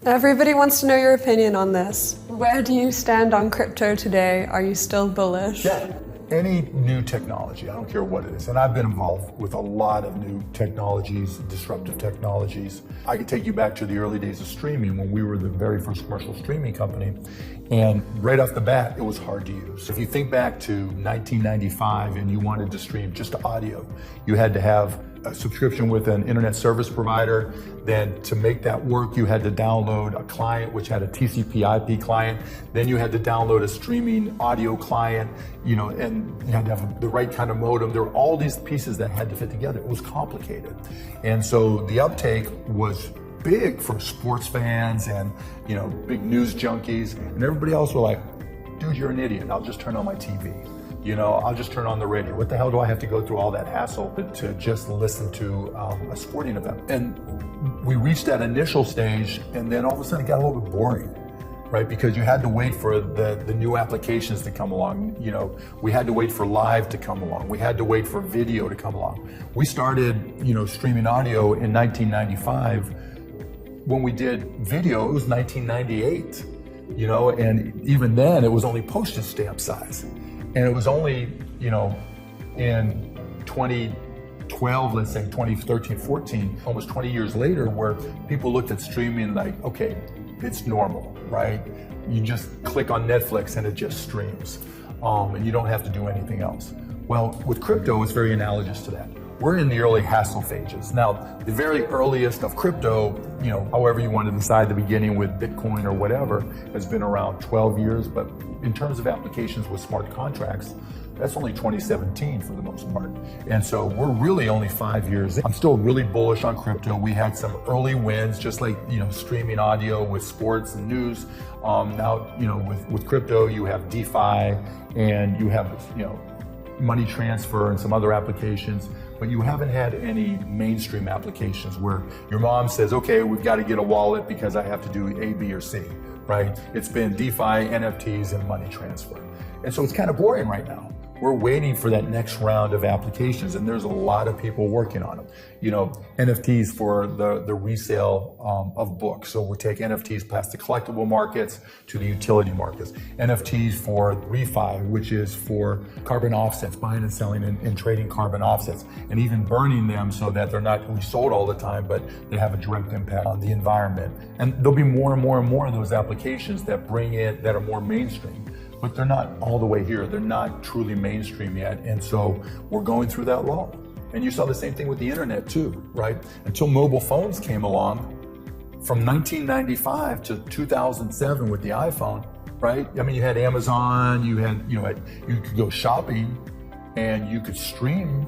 Everybody wants to know your opinion on this. Where do you stand on crypto today? Are you still bullish? Yeah. Any new technology, I don't care what it is, and I've been involved with a lot of new technologies, disruptive technologies. I could take you back to the early days of streaming when we were the very first commercial streaming company, and right off the bat, it was hard to use. If you think back to 1995 and you wanted to stream just audio, you had to have a subscription with an internet service provider. Then to make that work, you had to download a client which had a TCP/IP client. Then you had to download a streaming audio client, and you had to have the right kind of modem. There were all these pieces that had to fit together. It was complicated. And so the uptake was big for sports fans and, big news junkies. And everybody else were like, dude, you're an idiot. I'll just turn on my TV. I'll just turn on the radio. What the hell do I have to go through all that hassle to just listen to a sporting event? And we reached that initial stage, and then all of a sudden it got a little bit boring, right? Because you had to wait for the new applications to come along. We had to wait for live to come along. We had to wait for video to come along. We started, streaming audio in 1995. When we did video, it was 1998, and even then it was only postage stamp size. And it was only, in 2012, let's say 2013, 14, almost 20 years later, where people looked at streaming like, okay, it's normal, right? You just click on Netflix and it just streams, and you don't have to do anything else. Well, with crypto, it's very analogous to that. We're in the early hassle phases. Now, the very earliest of crypto, however you want to decide the beginning with Bitcoin or whatever, has been around 12 years. But in terms of applications with smart contracts, that's only 2017 for the most part. And so we're really only 5 years in. I'm still really bullish on crypto. We had some early wins, just like, streaming audio with sports and news. Now, with crypto, you have DeFi and you have, money transfer and some other applications, but you haven't had any mainstream applications where your mom says, okay, we've got to get a wallet because I have to do A, B, or C, right? It's been DeFi, NFTs, and money transfer. And so it's kind of boring right now. We're waiting for that next round of applications, and there's a lot of people working on them. NFTs for the resale of books. So we take NFTs past the collectible markets to the utility markets. NFTs for refi, which is for carbon offsets, buying and selling and trading carbon offsets, and even burning them so that they're not resold all the time, but they have a direct impact on the environment. And there'll be more and more and more of those applications that that are more mainstream. But they're not all the way here. They're not truly mainstream yet. And so we're going through that lull. And you saw the same thing with the internet too, right? Until mobile phones came along from 1995 to 2007 with the iPhone, right? I mean, you had Amazon, you could go shopping and you could stream,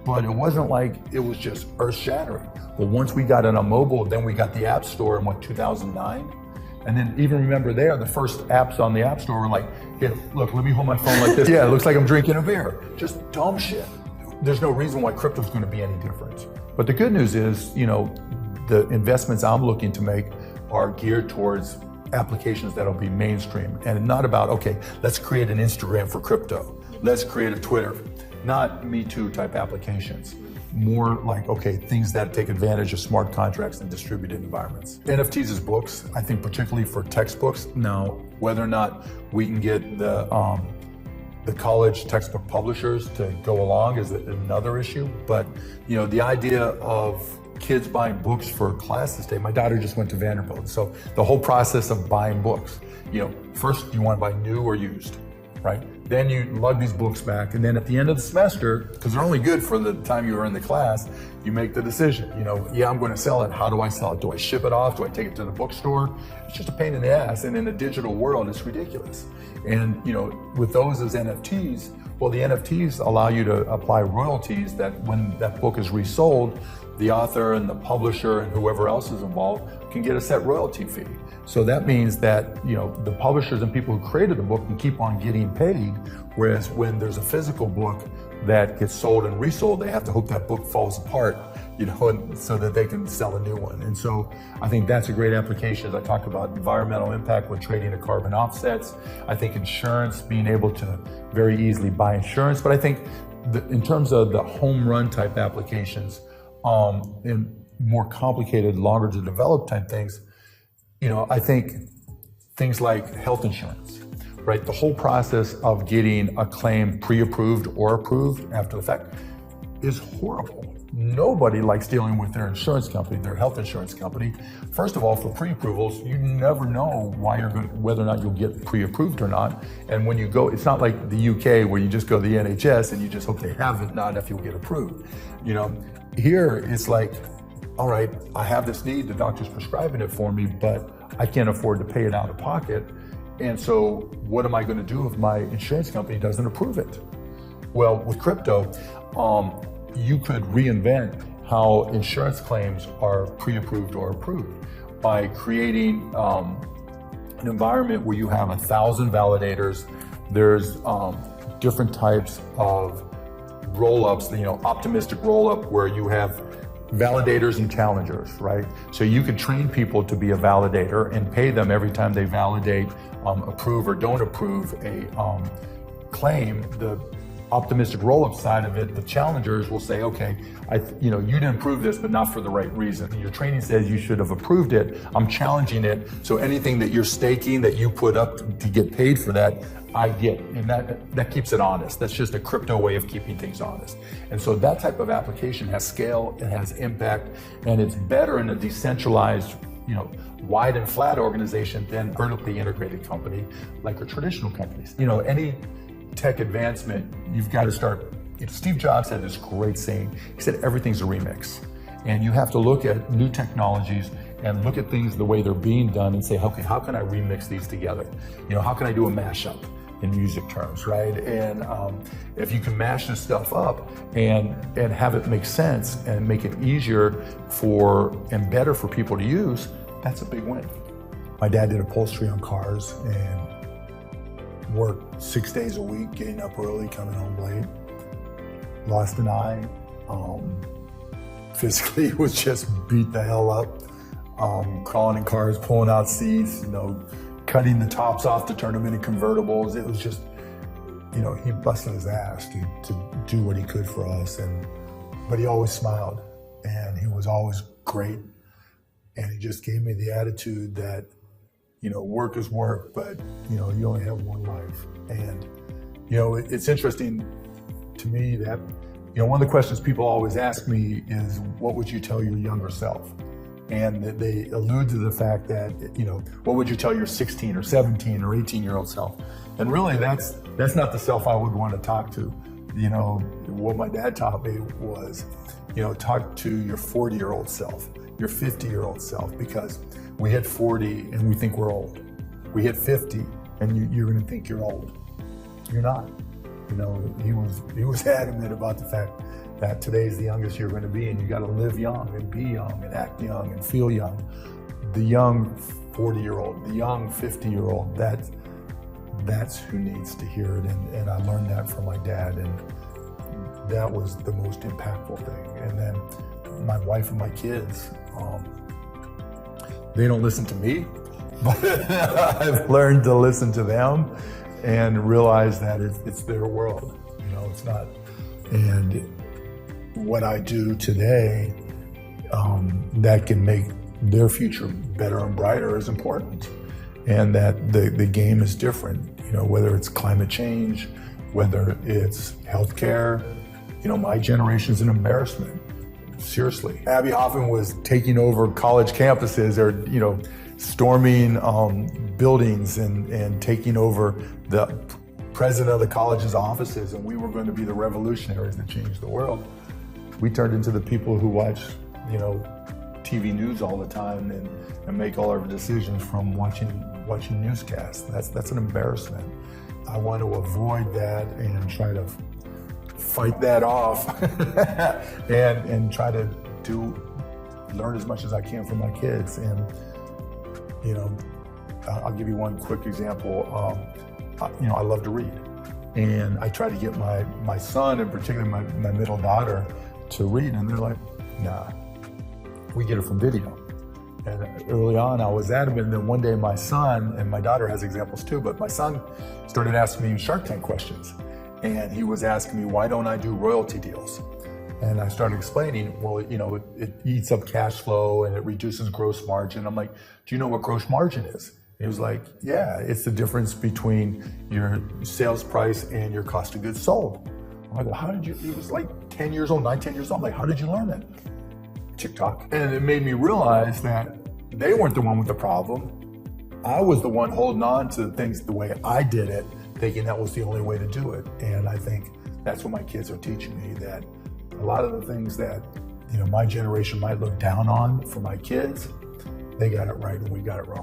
but it wasn't like it was just earth shattering. But once we got it on mobile, then we got the App Store in 2009. And then even remember the first apps on the App Store were like, here, look, let me hold my phone like this. Yeah, it looks like I'm drinking a beer. Just dumb shit. There's no reason why crypto's going to be any different. But the good news is, the investments I'm looking to make are geared towards applications that'll be mainstream and not about, okay, let's create an Instagram for crypto. Let's create a Twitter. Not Me Too type applications. More like, okay, things that take advantage of smart contracts and distributed environments. NFTs is books, I think particularly for textbooks. Now, whether or not we can get the college textbook publishers to go along is another issue. But, the idea of kids buying books for classes today, my daughter just went to Vanderbilt. So the whole process of buying books, first you want to buy new or used, right? Then you lug these books back, and then at the end of the semester, because they're only good for the time you were in the class, you make the decision. Yeah, I'm going to sell it. How do I sell it? Do I ship it off? Do I take it to the bookstore? It's just a pain in the ass, and in the digital world, it's ridiculous. And with those as NFTs, well, the NFTs allow you to apply royalties that when that book is resold, the author and the publisher and whoever else is involved can get a set royalty fee. So that means that, the publishers and people who created the book can keep on getting paid, whereas when there's a physical book that gets sold and resold, they have to hope that book falls apart, so that they can sell a new one. And so I think that's a great application. As I talked about environmental impact with trading the carbon offsets. I think insurance, being able to very easily buy insurance. But I think in terms of the home run type applications, and more complicated, longer to develop type things, I think things like health insurance, right? The whole process of getting a claim pre-approved or approved after the fact is horrible. Nobody likes dealing with their insurance company, their health insurance company. First of all, for pre-approvals, you never know whether or not you'll get pre-approved or not. And when you go, it's not like the UK where you just go to the NHS and you just hope they have it, not if you'll get approved. Here it's like, all right, I have this need, the doctor's prescribing it for me, but I can't afford to pay it out of pocket. And so what am I going to do if my insurance company doesn't approve it? Well, with crypto, you could reinvent how insurance claims are pre-approved or approved by creating an environment where you have 1,000 validators. There's different types of roll-ups, optimistic roll-up where you have validators and challengers, right? So you can train people to be a validator and pay them every time they validate, approve or don't approve a claim. The optimistic roll-up side of it, the challengers will say, okay, you didn't approve this, but not for the right reason. Your training says you should have approved it. I'm challenging it. So anything that you're staking that you put up to get paid for that, I get. And that keeps it honest. That's just a crypto way of keeping things honest. And so that type of application has scale, it has impact, and it's better in a decentralized, wide and flat organization than vertically integrated company like a traditional companies. Any tech advancement, you've got to start. Steve Jobs had this great saying. He said, everything's a remix. And you have to look at new technologies and look at things the way they're being done and say, okay, how can I remix these together? How can I do a mashup in music terms, right? And if you can mash this stuff up and have it make sense and make it easier and better for people to use, that's a big win. My dad did upholstery on cars and worked 6 days a week, getting up early, coming home late. Lost an eye. Physically was just beat the hell up. Crawling in cars, pulling out seats, cutting the tops off to turn them into convertibles. It was just, he busted his ass to do what he could for us. But he always smiled and he was always great. And he just gave me the attitude that, work is work, but, you only have one life. And, it's interesting to me that, one of the questions people always ask me is, what would you tell your younger self? And they allude to the fact that, what would you tell your 16 or 17 or 18-year-old self? And really, that's not the self I would want to talk to. What my dad taught me was, talk to your 40-year-old self, your 50-year-old self, because we hit 40 and we think we're old. We hit 50 and you're going to think you're old. You're not. He was adamant about the fact that today's the youngest you're going to be, and you got to live young and be young and act young and feel young. The young 40-year-old, the young 50-year-old, that's who needs to hear it. And I learned that from my dad, and that was the most impactful thing. And then my wife and my kids, they don't listen to me, but I've learned to listen to them and realize that it's their world. It's not. And what I do today that can make their future better and brighter is important. And that the game is different, whether it's climate change, whether it's healthcare. My generation's an embarrassment. Seriously. Abby Hoffman was taking over college campuses or, storming buildings and taking over the president of the college's offices, and we were going to be the revolutionaries that changed the world. We turned into the people who watch, TV news all the time and make all our decisions from watching newscasts. That's an embarrassment. I want to avoid that and try to fight that off and try to learn as much as I can from my kids. And I'll give you one quick example. I love to read, and I try to get my son, and particularly my middle daughter, to read, and they're like, nah, we get it from video. And early on, I was adamant. And then one day, my son, and my daughter has examples too, but my son started asking me Shark Tank questions, and he was asking me, why don't I do royalty deals? And I started explaining, well, it eats up cash flow and it reduces gross margin. I'm like, do you know what gross margin is? He was like, yeah, it's the difference between your sales price and your cost of goods sold. I'm like, well, how did you, he was like 10 years old, 10 years old. I'm like, how did you learn that? TikTok. And it made me realize that they weren't the one with the problem. I was the one holding on to things the way I did it, thinking that was the only way to do it. And I think that's what my kids are teaching me, that a lot of the things that my generation might look down on for my kids, they got it right and we got it wrong.